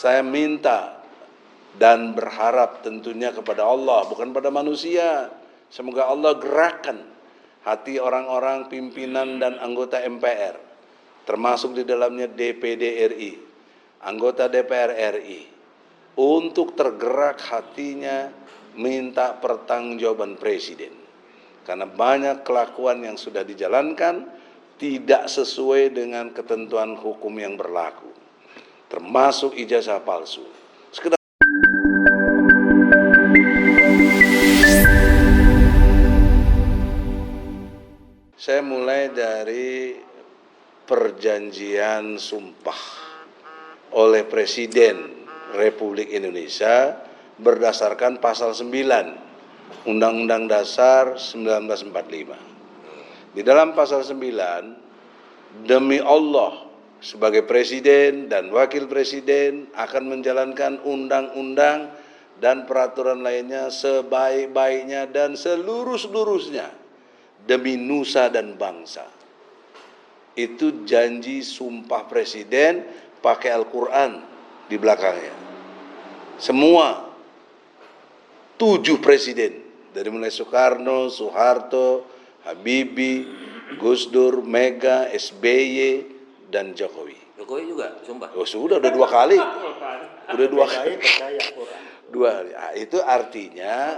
Saya minta dan berharap tentunya kepada Allah, bukan pada manusia. Semoga Allah gerakkan hati orang-orang pimpinan dan anggota MPR, termasuk di dalamnya DPD RI, anggota DPR RI, untuk tergerak hatinya minta pertanggungjawaban Presiden. Karena banyak kelakuan yang sudah dijalankan tidak sesuai dengan ketentuan hukum yang berlaku, termasuk ijazah palsu. Saya mulai dari perjanjian sumpah oleh Presiden Republik Indonesia berdasarkan pasal 9 Undang-Undang Dasar 1945. Di dalam pasal 9, demi Allah sebagai Presiden dan Wakil Presiden akan menjalankan undang-undang dan peraturan lainnya sebaik-baiknya dan seluruh-seluruhnya demi nusa dan bangsa. Itu janji sumpah Presiden pakai Al-Quran di belakangnya. Semua 7 presiden, dari mulai Soekarno, Soeharto, Habibie, Gus Dur, Mega, SBY, dan Jokowi. Jokowi juga sumpah? Oh, sudah 2 kali. Udah 2 kali. 2 kali. Nah, itu artinya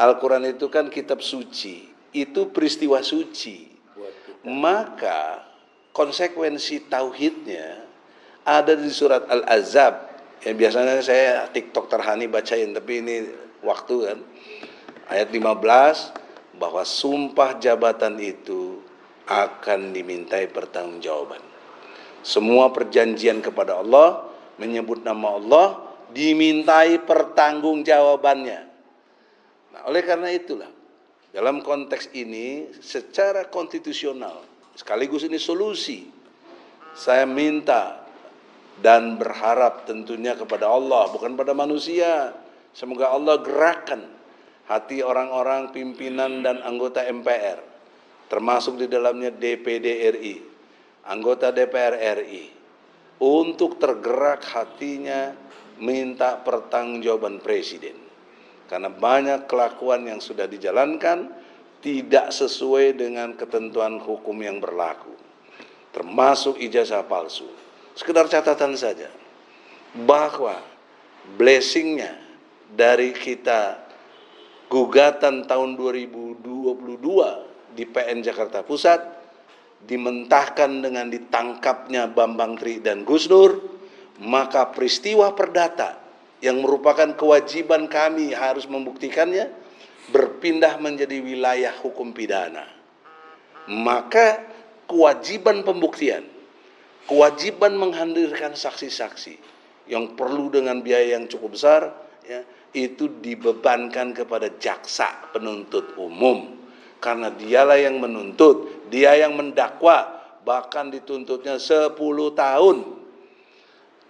Al-Quran itu kan kitab suci. Itu peristiwa suci. Maka konsekuensi tauhidnya ada di surat Al-Ahzab. Yang biasanya saya TikTok terhani bacain, tapi ini waktu kan. Ayat 15, bahwa sumpah jabatan itu akan dimintai pertanggungjawaban. Semua perjanjian kepada Allah, menyebut nama Allah, dimintai pertanggungjawabannya. Nah, oleh karena itulah, dalam konteks ini secara konstitusional, sekaligus ini solusi, saya minta dan berharap tentunya kepada Allah, bukan pada manusia. Semoga Allah gerakkan hati orang-orang pimpinan dan anggota MPR, termasuk di dalamnya DPD RI, anggota DPR RI, untuk tergerak hatinya minta pertanggungjawaban Presiden. Karena banyak kelakuan yang sudah dijalankan tidak sesuai dengan ketentuan hukum yang berlaku, termasuk ijazah palsu. Sekedar catatan saja, bahwa blessingnya dari kita gugatan tahun 2022 di PN Jakarta Pusat, dimentahkan dengan ditangkapnya Bambang Tri dan Gus Dur, maka peristiwa perdata yang merupakan kewajiban kami harus membuktikannya berpindah menjadi wilayah hukum pidana. Maka kewajiban pembuktian, kewajiban menghadirkan saksi-saksi yang perlu dengan biaya yang cukup besar, ya, itu dibebankan kepada jaksa penuntut umum. Karena dialah yang menuntut, dia yang mendakwa, bahkan dituntutnya 10 tahun.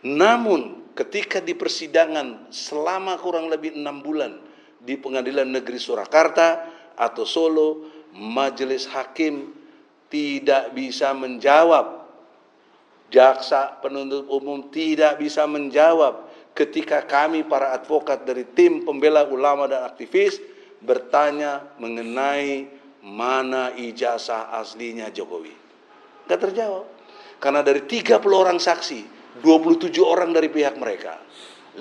Namun ketika di persidangan selama kurang lebih 6 bulan di Pengadilan Negeri Surakarta atau Solo, majelis hakim tidak bisa menjawab, jaksa penuntut umum tidak bisa menjawab ketika kami para advokat dari tim pembela ulama dan aktivis bertanya mengenai mana ijazah aslinya Jokowi. Gak terjawab. Karena dari 30 orang saksi, 27 orang dari pihak mereka,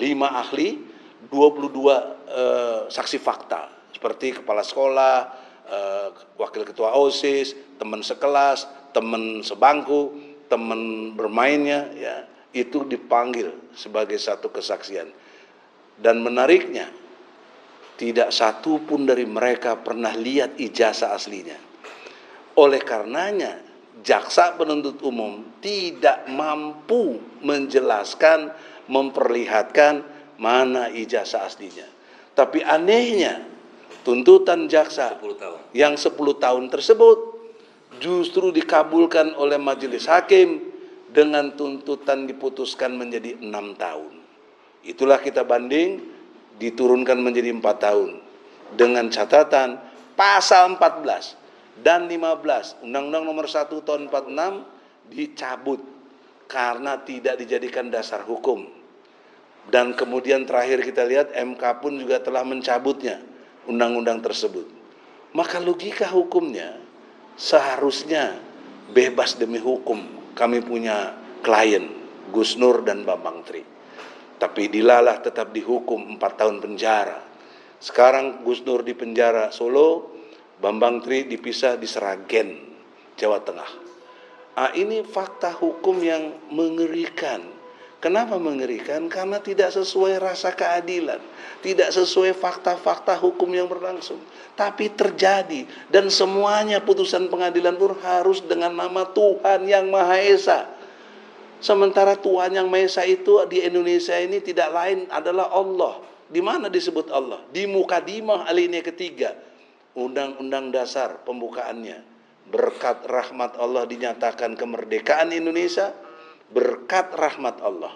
5 ahli, 22 saksi fakta, seperti kepala sekolah, wakil ketua OSIS, teman sekelas, teman sebangku, teman bermainnya, ya, itu dipanggil sebagai satu kesaksian. Dan menariknya, tidak satu pun dari mereka pernah lihat ijazah aslinya. Oleh karenanya, jaksa penuntut umum tidak mampu menjelaskan, memperlihatkan mana ijazah aslinya. Tapi anehnya, tuntutan jaksa 10 tahun. yang 10 tahun tersebut justru dikabulkan oleh majelis hakim dengan tuntutan diputuskan menjadi 6 tahun. Itulah kita banding, diturunkan menjadi 4 tahun. Dengan catatan pasal 14 dan 15 Undang-Undang Nomor 1 Tahun 46 dicabut karena tidak dijadikan dasar hukum. Dan kemudian terakhir kita lihat MK pun juga telah mencabutnya undang-undang tersebut. Maka logika hukumnya seharusnya bebas demi hukum. Kami punya klien Gus Nur dan Bambang Tri, tapi dilalah tetap dihukum 4 tahun penjara. Sekarang Gus Nur di penjara Solo, Bambang Tri dipisah di Seragen, Jawa Tengah. Ini fakta hukum yang mengerikan. Kenapa mengerikan? Karena tidak sesuai rasa keadilan, tidak sesuai fakta-fakta hukum yang berlangsung. Tapi terjadi, dan semuanya putusan pengadilan pun harus dengan nama Tuhan yang Maha Esa. Sementara Tuhan yang Maha Esa itu di Indonesia ini tidak lain adalah Allah. Di mana disebut Allah? Di Mukadimah alinea ketiga, Undang-Undang Dasar pembukaannya. Berkat rahmat Allah dinyatakan kemerdekaan Indonesia, berkat rahmat Allah.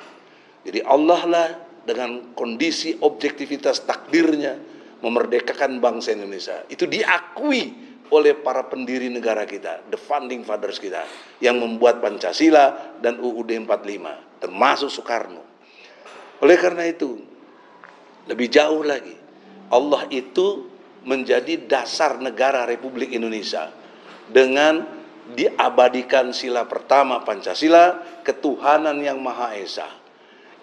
Jadi Allah lah dengan kondisi objektivitas takdirnya memerdekakan bangsa Indonesia. Itu diakui oleh para pendiri negara kita, the founding fathers kita, yang membuat Pancasila dan UUD 45, termasuk Soekarno. Oleh karena itu, lebih jauh lagi, Allah itu menjadi dasar negara Republik Indonesia dengan diabadikan sila pertama Pancasila, ketuhanan yang Maha Esa.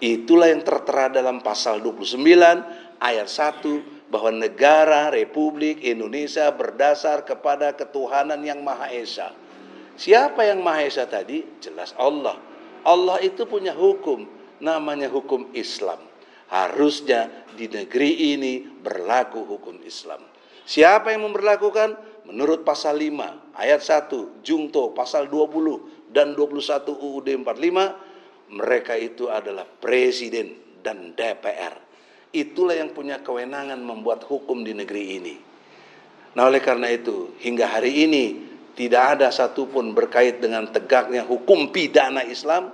Itulah yang tertera dalam pasal 29 ayat 1, bahwa negara Republik Indonesia berdasar kepada ketuhanan yang Maha Esa. Siapa yang Maha Esa tadi? Jelas Allah. Allah itu punya hukum, namanya hukum Islam. Harusnya di negeri ini berlaku hukum Islam. Siapa yang memberlakukan? Menurut pasal 5 ayat 1 Jungto, pasal 20 dan 21 UUD 45, mereka itu adalah presiden dan DPR. Itulah yang punya kewenangan membuat hukum di negeri ini. Nah, oleh karena itu, hingga hari ini tidak ada satupun berkait dengan tegaknya hukum pidana Islam,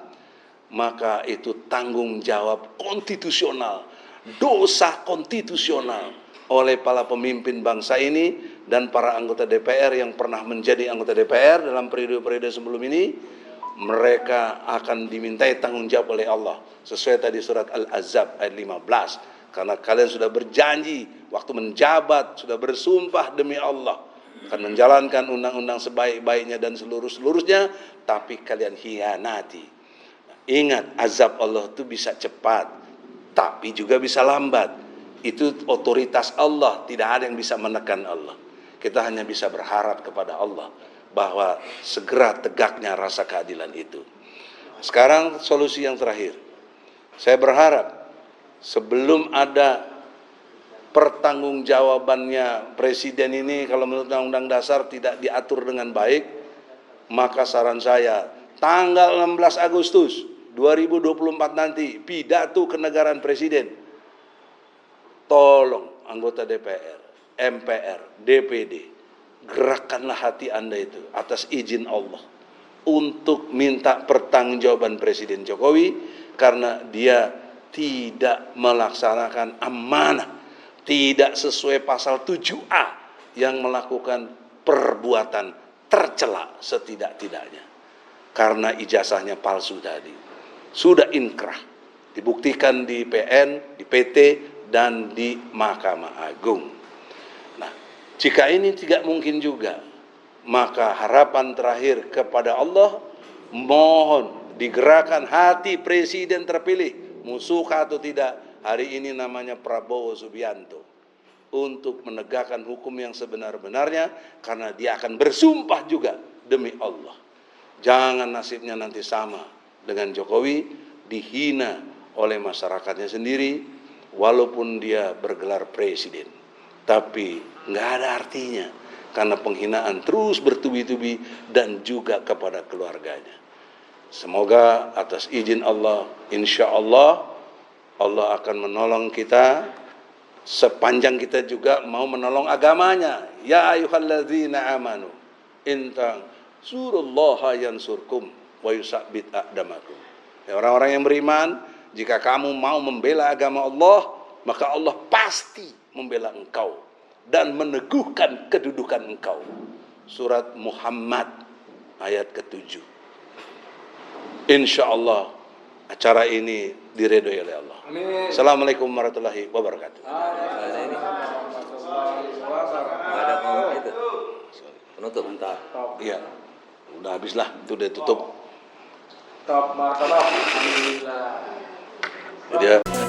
maka itu tanggung jawab konstitusional, dosa konstitusional oleh para pemimpin bangsa ini dan para anggota DPR yang pernah menjadi anggota DPR dalam periode-periode sebelum ini. Mereka akan dimintai tanggung jawab oleh Allah sesuai tadi surat Al-Ahzab ayat 15. Karena kalian sudah berjanji waktu menjabat, sudah bersumpah demi Allah akan menjalankan undang-undang sebaik-baiknya dan seluruh-seluruhnya, tapi kalian hianati. Ingat, azab Allah itu bisa cepat, tapi juga bisa lambat. Itu otoritas Allah, tidak ada yang bisa menekan Allah. Kita hanya bisa berharap kepada Allah bahwa segera tegaknya rasa keadilan itu. Sekarang solusi yang terakhir. Saya berharap sebelum ada pertanggungjawabannya presiden ini, kalau menurut Undang-Undang Dasar tidak diatur dengan baik, maka saran saya tanggal 16 Agustus 2024 nanti pidato kenegaraan presiden, tolong anggota DPR, MPR, DPD, gerakanlah hati Anda itu atas izin Allah untuk minta pertanggungjawaban Presiden Jokowi karena dia tidak melaksanakan amanah, tidak sesuai pasal 7A yang melakukan perbuatan tercela setidak-tidaknya karena ijazahnya palsu tadi. Sudah inkrah, dibuktikan di PN, di PT, dan di Mahkamah Agung. Nah, jika ini tidak mungkin juga, maka harapan terakhir kepada Allah, mohon digerakkan hati presiden terpilih, musuh atau tidak, hari ini namanya Prabowo Subianto, untuk menegakkan hukum yang sebenar-benarnya, karena dia akan bersumpah juga demi Allah. Jangan nasibnya nanti sama dengan Jokowi, dihina oleh masyarakatnya sendiri, walaupun dia bergelar presiden, tapi nggak ada artinya karena penghinaan terus bertubi-tubi dan juga kepada keluarganya. Semoga atas izin Allah, insya Allah, Allah akan menolong kita sepanjang kita juga mau menolong agamanya. Ya ayyuhalladzina amanu intang surullaha yansurkum wa yusabbit aqdamakum. Ya, orang-orang yang beriman, jika kamu mau membela agama Allah, maka Allah pasti membela engkau dan meneguhkan kedudukan engkau. Surat Muhammad ayat ke-7. Insya Allah acara ini diridhoi oleh Allah. Amin. Assalamualaikum warahmatullahi wabarakatuh. Ada mau itu penutup Top. Iya, udah habis lah, itu udah tutup. Top martabak. Alhamdulillah. Jadi ya.